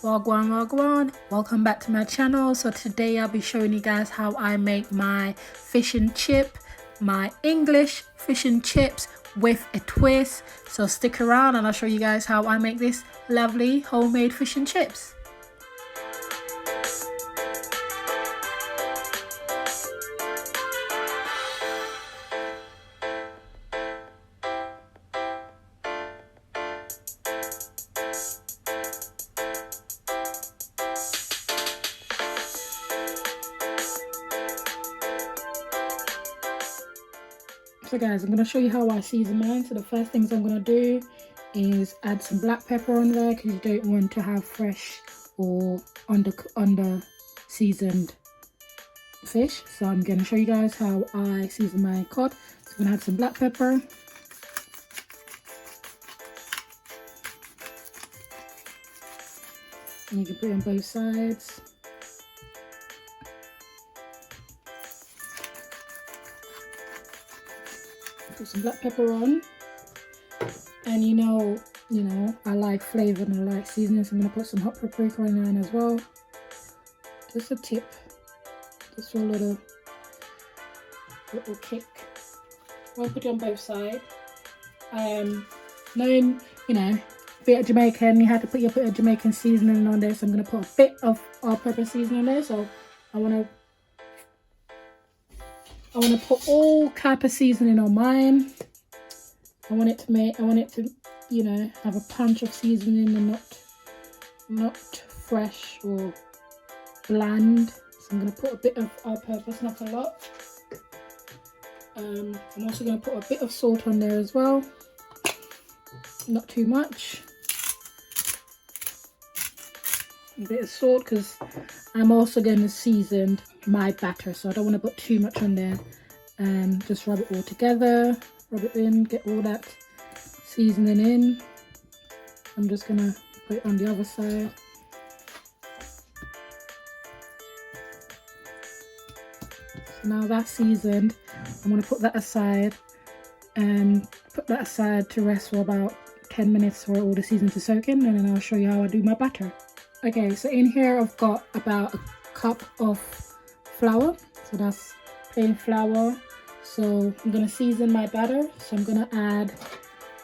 Wagwan wagwan, welcome back to my channel. So today I'll be showing you guys how I make my fish and chip, my English fish and chips with a twist. So stick around and I'll show you guys how I make this lovely homemade fish and chips. So guys, I'm going to show you how I season mine. So the first things I'm going to do is add some black pepper on there because you don't want to have fresh or under seasoned fish. So I'm going to show you guys how I season my cod. So I'm going to add some black pepper. And you can put it on both sides. Put some black pepper on, and you know I like flavor and I like seasoning, so I'm going to put some hot paprika in there as well. Just a tip, just for a little kick. I'll put it on both sides. Knowing bit of Jamaican, you have to put your bit of Jamaican seasoning on there, so I'm going to put a bit of all-purpose seasoning there. So I want to put all type of seasoning on mine. I want it to have a punch of seasoning and not fresh or bland. So I'm going to put a bit of all-purpose, not a lot. I'm also going to put a bit of salt on there as well, not too much. A bit of salt because I'm also going to season my batter, so I don't want to put too much on there. And just rub it all together, rub it in, get all that seasoning in. I'm just going to put it on the other side. So now that's seasoned, I'm going to put that aside and put that aside to rest for about 10 minutes for all the seasoning to soak in, and then I'll show you how I do my batter. Okay, so in here I've got about a cup of flour, so that's plain flour. So I'm going to season my batter, so I'm going to add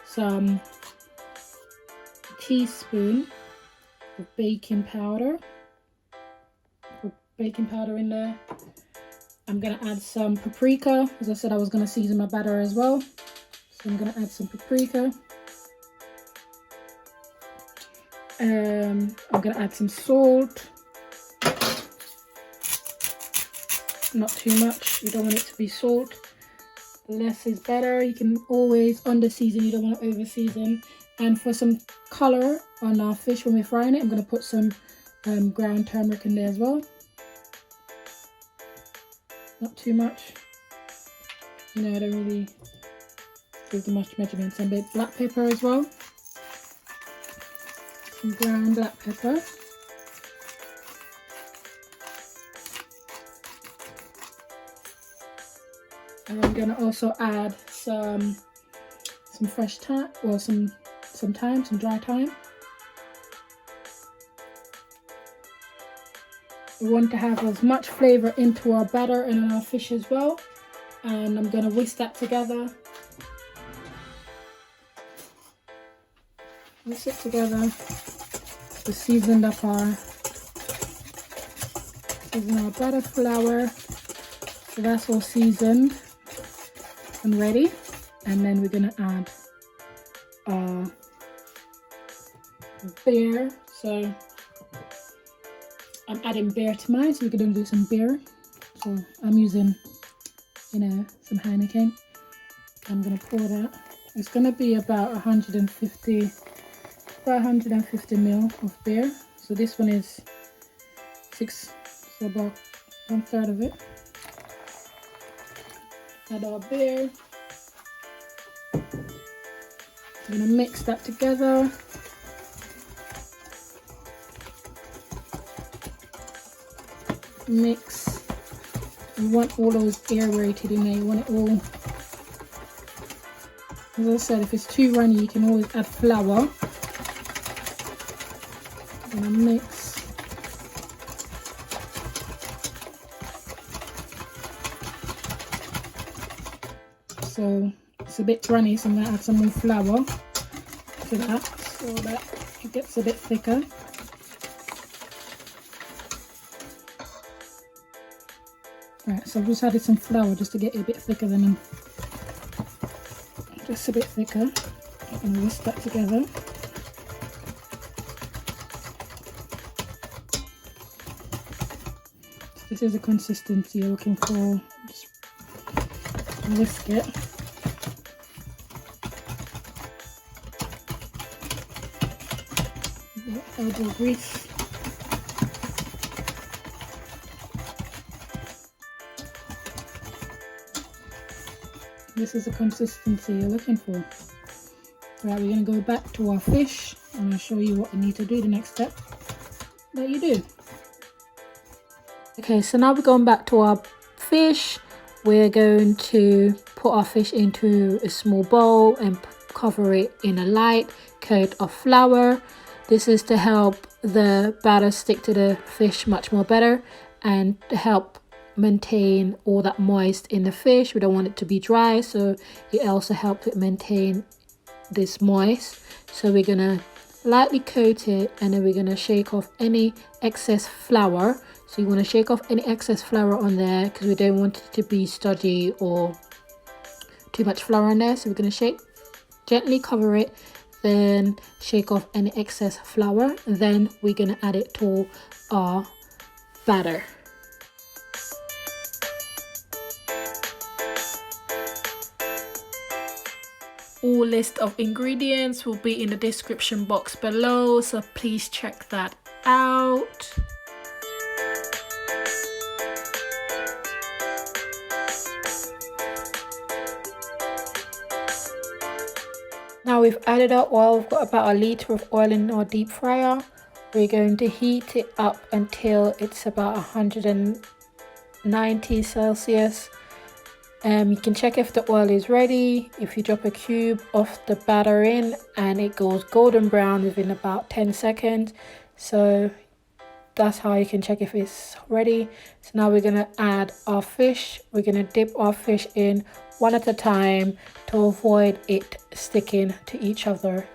some teaspoon of baking powder. Put baking powder in there. I'm going to add some paprika. As I said, I was going to season my batter as well, so I'm going to add some paprika. I'm going to add some salt. Not too much, you don't want it to be salt. Less is better. You can always under season, you don't want to over season. And for some color on our fish when we're frying it, I'm going to put some ground turmeric in there as well. Not too much. I don't really give too much measurements. And a bit black pepper as well. Some ground black pepper. And I'm gonna also add some fresh thyme, or some thyme, some dry thyme. We want to have as much flavor into our batter and in our fish as well. And I'm gonna whisk that together. Whisk it together. We seasoned up our batter flour. So that's all seasoned and ready. And then we're gonna add beer. So I'm adding beer to mine, so we're gonna do some beer. So I'm using some Heineken. I'm gonna pour that. It's gonna be about 150 ml of beer. So this one is 6, so about 1/3 of it. Add our beer. I'm gonna mix that together. Mix. You want all those aerated in there. You want it all. As I said, if it's too runny, you can always add flour. gonna mix. So it's a bit runny, so I'm gonna add some more flour to that so that it gets a bit thicker. Right, so I've just added some flour just to get it a bit thicker than just a bit thicker. I'm gonna whisk that together. So this is the consistency you're looking for. Just whisk it. Elbow grease. This is the consistency you're looking for. Right, we're going to go back to our fish. I'm going to show you what you need to do, the next step that you do. Okay, so now we're going back to our fish. We're going to put our fish into a small bowl and cover it in a light coat of flour. This is to help the batter stick to the fish much more better and to help maintain all that moist in the fish. We don't want it to be dry, so it also helps it maintain this moist. So we're gonna lightly coat it, and then we're gonna shake off any excess flour. So you want to shake off any excess flour on there because we don't want it to be stodgy or too much flour on there. So we're gonna shake, gently cover it, then shake off any excess flour, and then we're gonna add it to our batter. All list of ingredients will be in the description box below, so please check that out. Now we've added our oil. We've got about a litre of oil in our deep fryer. We're going to heat it up until it's about 190 Celsius. You can check if the oil is ready. If you drop a cube of the batter in and it goes golden brown within about 10 seconds. So that's how you can check if it's ready. So now we're going to add our fish. We're going to dip our fish in one at a time to avoid it sticking to each other.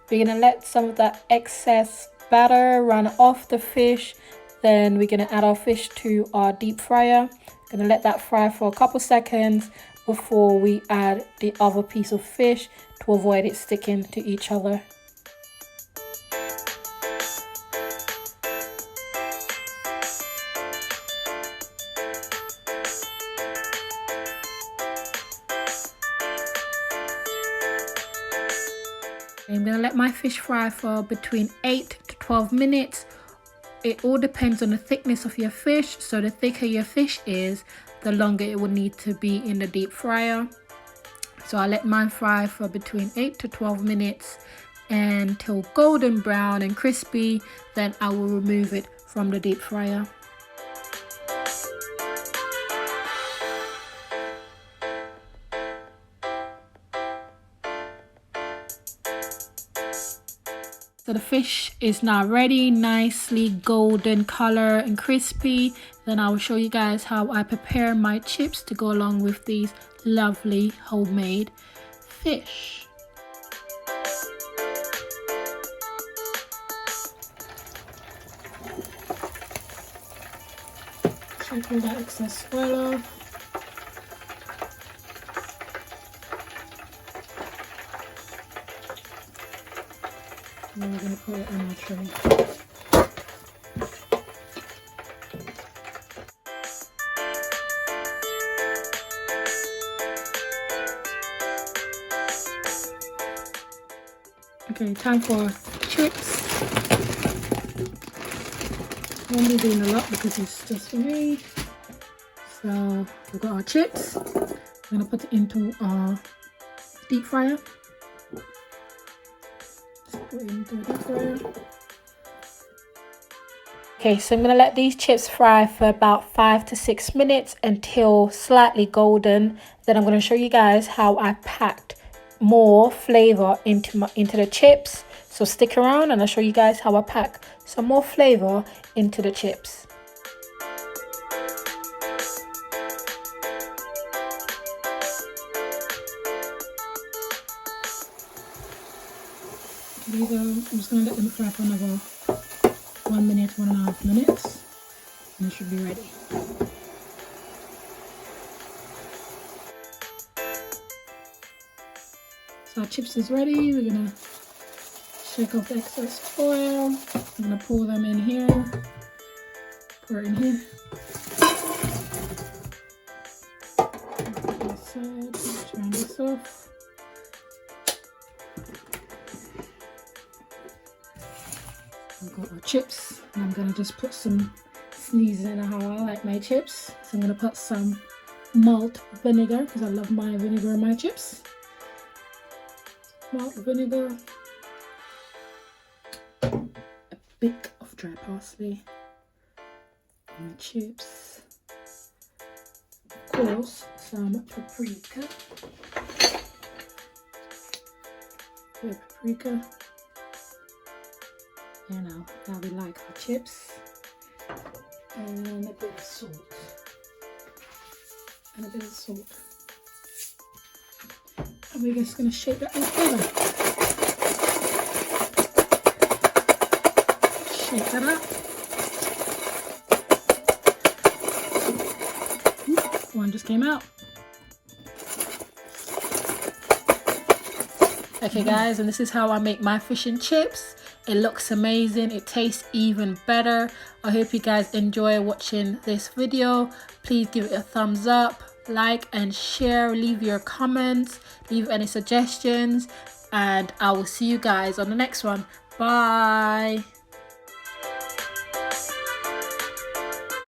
We're going to let some of that excess batter run off the fish. Then we're going to add our fish to our deep fryer. Going to let that fry for a couple seconds before we add the other piece of fish to avoid it sticking to each other. I'm going to let my fish fry for between 8 to 12 minutes. It all depends on the thickness of your fish. So the thicker your fish is, the longer it will need to be in the deep fryer. So I let mine fry for between 8 to 12 minutes until golden brown and crispy. Then I will remove it from the deep fryer. So the fish is now ready, nicely golden color and crispy. Then I will show you guys how I prepare my chips to go along with these lovely homemade fish. Shake all that excess oil off. And we're going to put it on our tray. Okay, time for chips. I won't be doing a lot because it's just for me. So we've got our chips. I'm going to put it into our deep fryer. Okay, so I'm going to let these chips fry for about 5 to 6 minutes until slightly golden. Then I'm going to show you guys how I packed more flavor into the chips. So stick around and I'll show you guys how I pack some more flavor into the chips. These are, I'm just going to let them fry for another 1 minute, 1.5 minutes, and they should be ready. So our chips is ready. We're going to shake off the excess oil. I'm going to pour them in here. Pour it in here. This side, turn this off. I've got our chips, and I'm going to just put some seasoning on how I like my chips. So I'm going to put some malt vinegar because I love my vinegar in my chips. Malt vinegar, a bit of dry parsley on the chips, of course some paprika, you know how we like our chips, and a bit of salt, and we're just going to shake that all together. Shake that up. One just came out. Okay guys, and this is how I make my fish and chips. It looks amazing, it tastes even better. I hope you guys enjoy watching this video. Please give it a thumbs up, like and share, leave your comments, leave any suggestions, and I will see you guys on the next one. Bye.